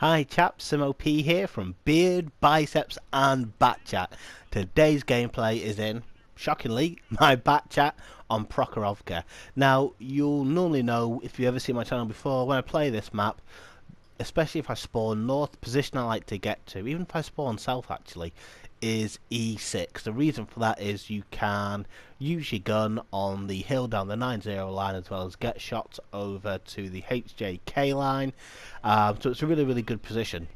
Hi chaps, Simo P here from Beard, Biceps and Batchat. Today's gameplay is in, shockingly, my Batchat on Prokhorovka. Now, you'll normally know, if you ever seen my channel before, when I play this map, especially if I spawn north, the position I like to get to, even if I spawn south actually, is E6. The reason for that is you can use your gun on the hill down the 9-0 line, as well as get shots over to the HJK line. So it's a really good position.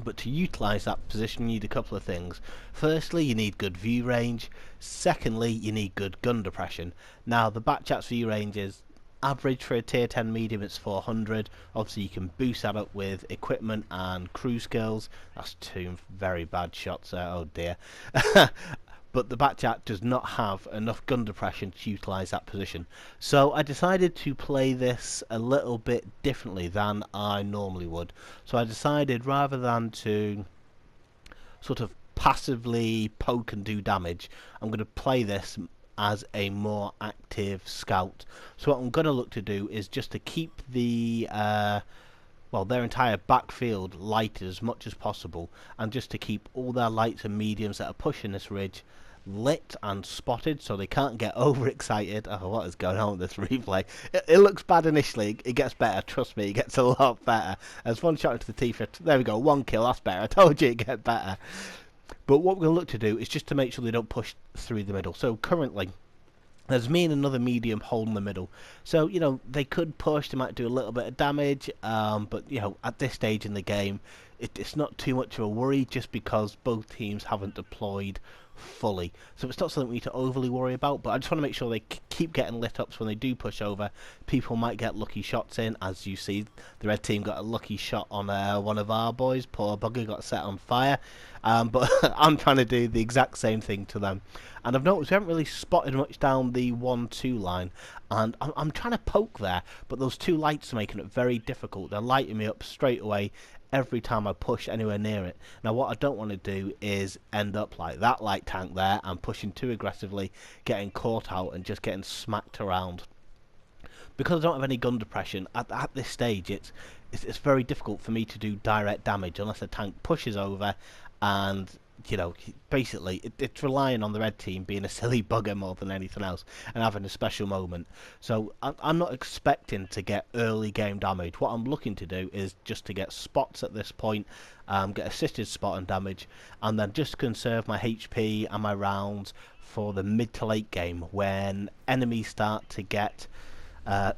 But to utilise that position, you need a couple of things. Firstly, you need good view range. Secondly, you need good gun depression. Now, the Batchat's view range is average for a tier 10 medium. It's 400. Obviously, you can boost that up with equipment and crew skills. That's two very bad shots there. Oh dear. But the Batchat does not have enough gun depression to utilise that position. So I decided to play this a little bit differently than I normally would. So I decided, rather than to sort of passively poke and do damage, I'm going to play this as a more active scout. So what I'm going to look to do is just to keep the their entire backfield lighted as much as possible, and just to keep all their lights and mediums that are pushing this ridge lit and spotted, so they can't get overexcited. Oh, what is going on with this replay? It looks bad initially. It gets better. Trust me, it gets a lot better. There's one shot into the teeth. There we go. One kill. That's better. I told you it'd get better. But what we're going to look to do is just to make sure they don't push through the middle. So currently, there's me and another medium holding the middle. So, you know, they could push, they might do a little bit of damage, but, you know, at this stage in the game, it's not too much of a worry, just because both teams haven't deployed fully. So it's not something we need to overly worry about, but I just want to make sure they keep getting lit up, so when they do push over, people might get lucky shots in. As you see, the red team got a lucky shot on one of our boys. Poor bugger got set on fire. But I'm trying to do the exact same thing to them. And I've noticed we haven't really spotted much down the 1-2 line, and I'm trying to poke there, but those two lights are making it very difficult. They're lighting me up straight away every time I push anywhere near it. Now, what I don't want to do is end up like that light tank there and pushing too aggressively, getting caught out and just getting smacked around. Because I don't have any gun depression at this stage, it's very difficult for me to do direct damage unless the tank pushes over, and you know, basically it's relying on the red team being a silly bugger more than anything else and having a special moment. So I'm not expecting to get early game damage. What I'm looking to do is just to get spots at this point, get assisted spot and damage, and then just conserve my HP and my rounds for the mid to late game, when enemies start to get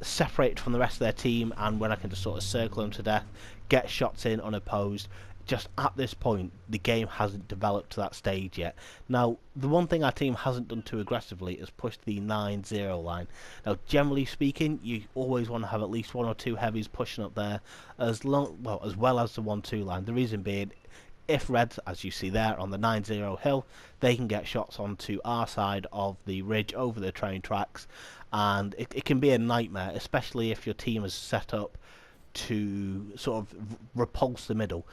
separated from the rest of their team, and when I can just sort of circle them to death, get shots in unopposed. Just at this point, the game hasn't developed to that stage yet. Now, the one thing our team hasn't done too aggressively is push the 9-0 line. Now, generally speaking, you always want to have at least one or two heavies pushing up there, as well as the 1-2 line. The reason being, if Reds, as you see there on the 9-0 hill, they can get shots onto our side of the ridge over the train tracks, and it can be a nightmare, especially if your team is set up to sort of repulse the middle.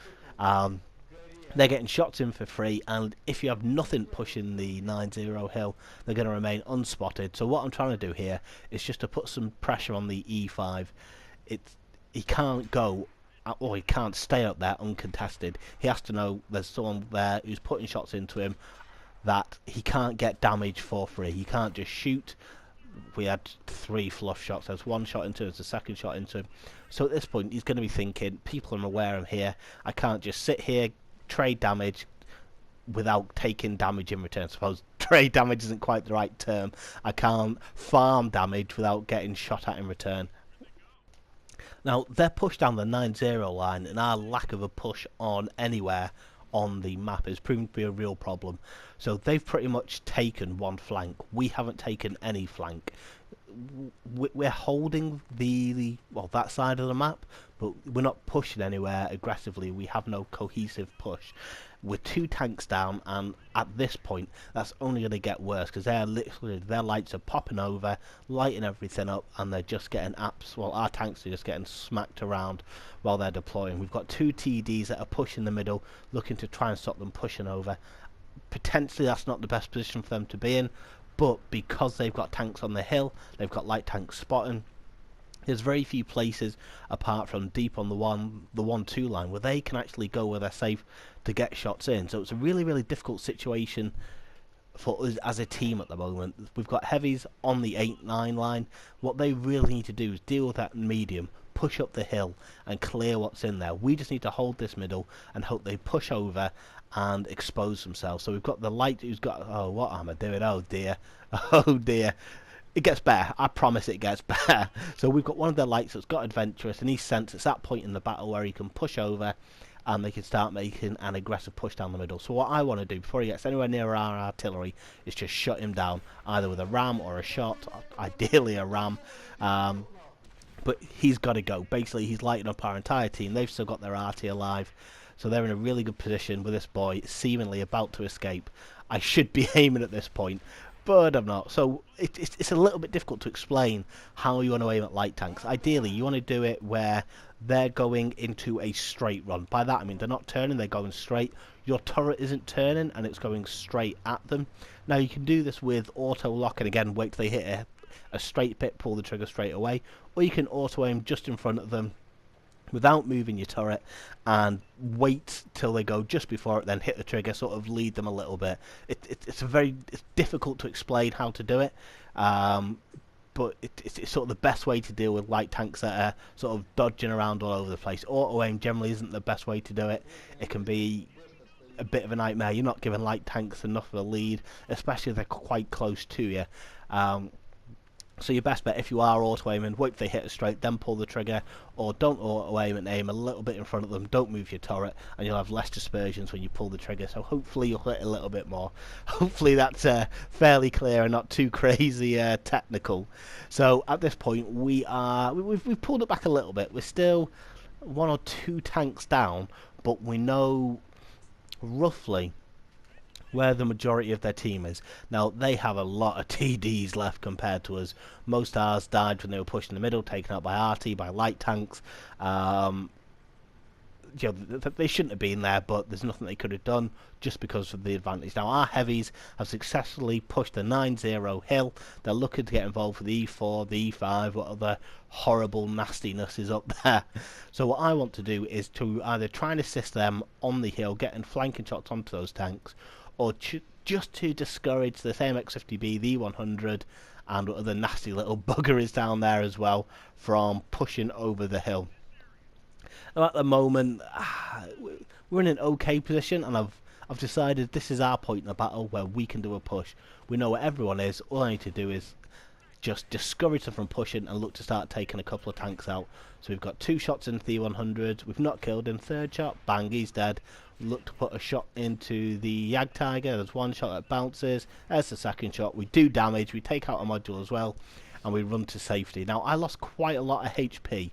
They're getting shots in for free, and if you have nothing pushing the 9-0 hill, they're going to remain unspotted. So what I'm trying to do here is just to put some pressure on the E5. He can't go, or he can't stay up there uncontested. He has to know there's someone there who's putting shots into him, that he can't get damage for free. He can't just shoot. We had 3 fluff shots. There's one shot into him, there's a second shot into him. So at this point, he's going to be thinking, people are aware I'm here. I can't just sit here, trade damage without taking damage in return. I suppose trade damage isn't quite the right term. I can't farm damage without getting shot at in return. Now, they're pushed down the 9-0 line, and our lack of a push on anywhere on the map is proving to be a real problem. So they've pretty much taken one flank. We haven't taken any flank. We're holding that side of the map, but we're not pushing anywhere aggressively. We have no cohesive push. We're 2 tanks down, and at this point that's only going to get worse, because their lights are popping over, lighting everything up, and they're just getting our tanks are just getting smacked around while they're deploying. We've got 2 TDs that are pushing the middle, looking to try and stop them pushing over. Potentially that's not the best position for them to be in, but because they've got tanks on the hill, they've got light tanks spotting, There's very few places apart from deep on the 1-2 line where they can actually go where they're safe to get shots in. So it's a really difficult situation for us as a team at the moment. We've got heavies on the 8-9 line. What they really need to do is deal with that medium, push up the hill and clear what's in there. We just need to hold this middle and hope they push over and expose themselves. So we've got the light who's got, oh, what am I doing? Oh dear. Oh dear. It gets better. I promise it gets better. So we've got one of the lights that's got adventurous, and he's sensed it's that point in the battle where he can push over and they can start making an aggressive push down the middle. So what I want to do before he gets anywhere near our artillery is just shut him down, either with a ram or a shot, ideally a ram. But he's got to go. Basically, he's lighting up our entire team. They've still got their arty alive, so they're in a really good position with this boy seemingly about to escape. I should be aiming at this point, but I'm not. So it's a little bit difficult to explain how you want to aim at light tanks. Ideally, you want to do it where they're going into a straight run. By that I mean they're not turning, they're going straight. Your turret isn't turning and it's going straight at them. Now you can do this with auto lock and again wait till they hit a straight bit, pull the trigger straight away, or you can auto aim just in front of them without moving your turret and wait till they go just before it, then hit the trigger, sort of lead them a little bit. It's difficult to explain how to do it, but it's sort of the best way to deal with light tanks that are sort of dodging around all over the place. Auto aim generally isn't the best way to do it. It can be a bit of a nightmare. You're not giving light tanks enough of a lead, especially if they're quite close to you. So your best bet, if you are auto aiming, wait till they hit it straight, then pull the trigger, or don't auto aim and aim a little bit in front of them, don't move your turret, and you'll have less dispersions when you pull the trigger, so hopefully you'll hit a little bit more. Hopefully that's fairly clear and not too crazy technical. So at this point we've pulled it back a little bit. We're still 1 or 2 tanks down, but we know roughly where the majority of their team is. Now, they have a lot of TDs left compared to us. Most ours died when they were pushed in the middle, taken out by RT, by light tanks. They shouldn't have been there, but there's nothing they could have done just because of the advantage. Now, our heavies have successfully pushed the 9-0 hill. They're looking to get involved with the E4, the E5, what other horrible nastiness is up there. So what I want to do is to either try and assist them on the hill, getting flanking shots onto those tanks, or just to discourage the same X50B, the 100, and other nasty little bugger is down there as well from pushing over the hill. Now at the moment, we're in an okay position, and I've decided this is our point in the battle where we can do a push. We know where everyone is. All I need to do is just discourage them from pushing and look to start taking a couple of tanks out. So we've got 2 shots into the 100. We've not killed him. 3rd shot, bang, he's dead. Look to put a shot into the Yag Tiger. There's 1 shot that bounces. There's the 2nd shot. We do damage. We take out a module as well, and we run to safety. Now I lost quite a lot of HP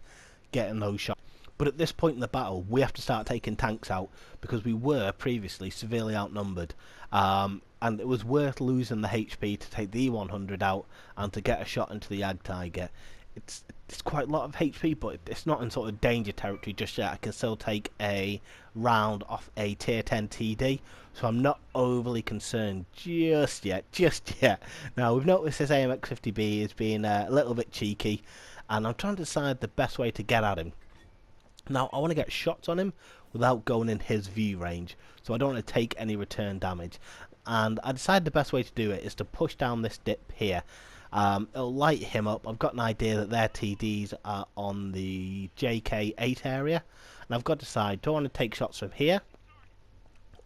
getting those shots, but at this point in the battle we have to start taking tanks out because we were previously severely outnumbered, and it was worth losing the HP to take the E100 out and to get a shot into the Yag Tiger. It's quite a lot of HP, but it's not in sort of danger territory just yet. I can still take a round off a tier 10 TD, so I'm not overly concerned just yet. Now we've noticed this AMX50B is being a little bit cheeky, and I'm trying to decide the best way to get at him. Now I want to get shots on him without going in his view range, so I don't want to take any return damage, and I decided the best way to do it is to push down this dip here. It'll light him up. I've got an idea that their TDs are on the JK8 area, and I've got to decide, do I want to take shots from here,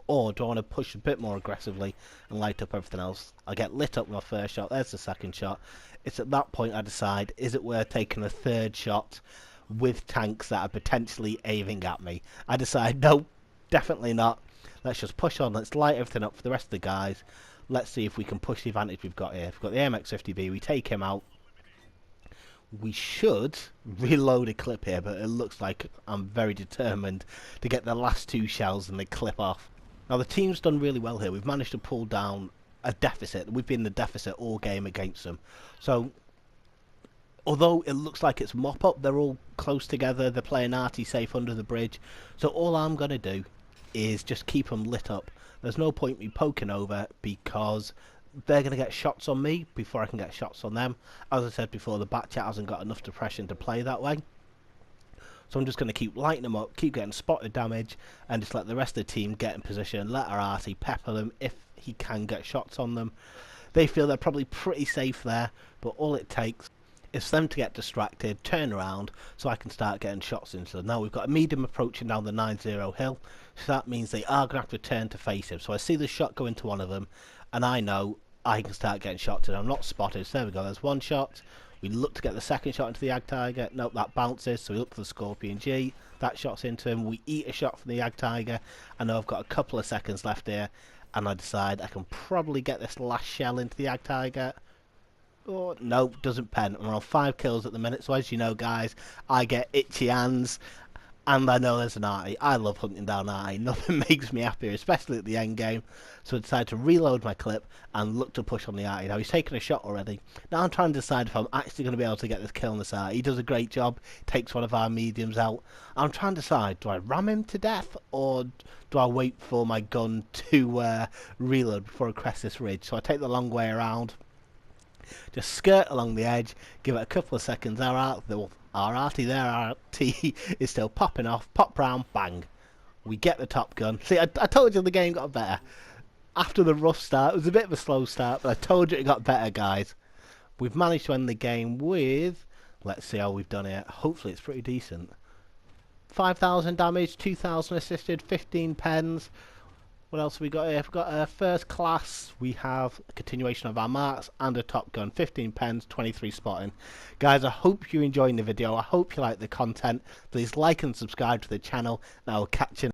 or do I want to push a bit more aggressively and light up everything else? I get lit up with my 1st shot, there's the 2nd shot. It's at that point I decide, is it worth taking a 3rd shot with tanks that are potentially aiming at me? I decide, no, definitely not. Let's just push on, let's light everything up for the rest of the guys. Let's see if we can push the advantage we've got here. We've got the MX50B, we take him out. We should reload a clip here, but it looks like I'm very determined to get the last 2 shells and they clip off. Now the team's done really well here. We've managed to pull down a deficit. We've been in the deficit all game against them. So although it looks like it's mop up, they're all close together. They're playing arty safe under the bridge. So all I'm going to do is just keep them lit up. There's no point me poking over because they're going to get shots on me before I can get shots on them. As I said before, the Batchat hasn't got enough depression to play that way. So I'm just going to keep lighting them up, keep getting spotted damage, and just let the rest of the team get in position, let our arty pepper them if he can get shots on them. They feel they're probably pretty safe there, but all it takes is for them to get distracted, turn around, so I can start getting shots into them. Now we've got a medium approaching down the 9-0 hill, so that means they are going to have to turn to face him. So I see the shot go into one of them, and I know I can start getting shots, and I'm not spotted. So there we go, there's one shot. We look to get the second shot into the Ag Tiger. Nope, that bounces, so we look for the Scorpion G. That shot's into him. We eat a shot from the Ag Tiger. I know I've got a couple of seconds left here, and I decide I can probably get this last shell into the Ag Tiger. Oh, no, doesn't pen. We're on 5 kills at the minute, so as you know, guys, I get itchy hands, and I know there's an arty. I love hunting down arty. Nothing makes me happier, especially at the end game. So I decided to reload my clip and look to push on the arty. Now, he's taken a shot already. Now I'm trying to decide if I'm actually going to be able to get this kill on this arty. He does a great job, takes one of our mediums out. I'm trying to decide, do I ram him to death, or do I wait for my gun to reload before I crest this ridge? So I take the long way around. Just skirt along the edge, give it a couple of seconds. Our arty there, our T is still popping off. Pop round, bang. We get the top gun. See, I told you the game got better. After the rough start, it was a bit of a slow start, but I told you it got better, guys. We've managed to end the game with, let's see how we've done it. Hopefully it's pretty decent. 5,000 damage, 2,000 assisted, 15 pens. What else have we got here? We've got a first class, we have a continuation of our marks, and a top gun, 15 pens, 23 spotting. Guys, I hope you're enjoying the video, I hope you like the content. Please like and subscribe to the channel, and I will catch you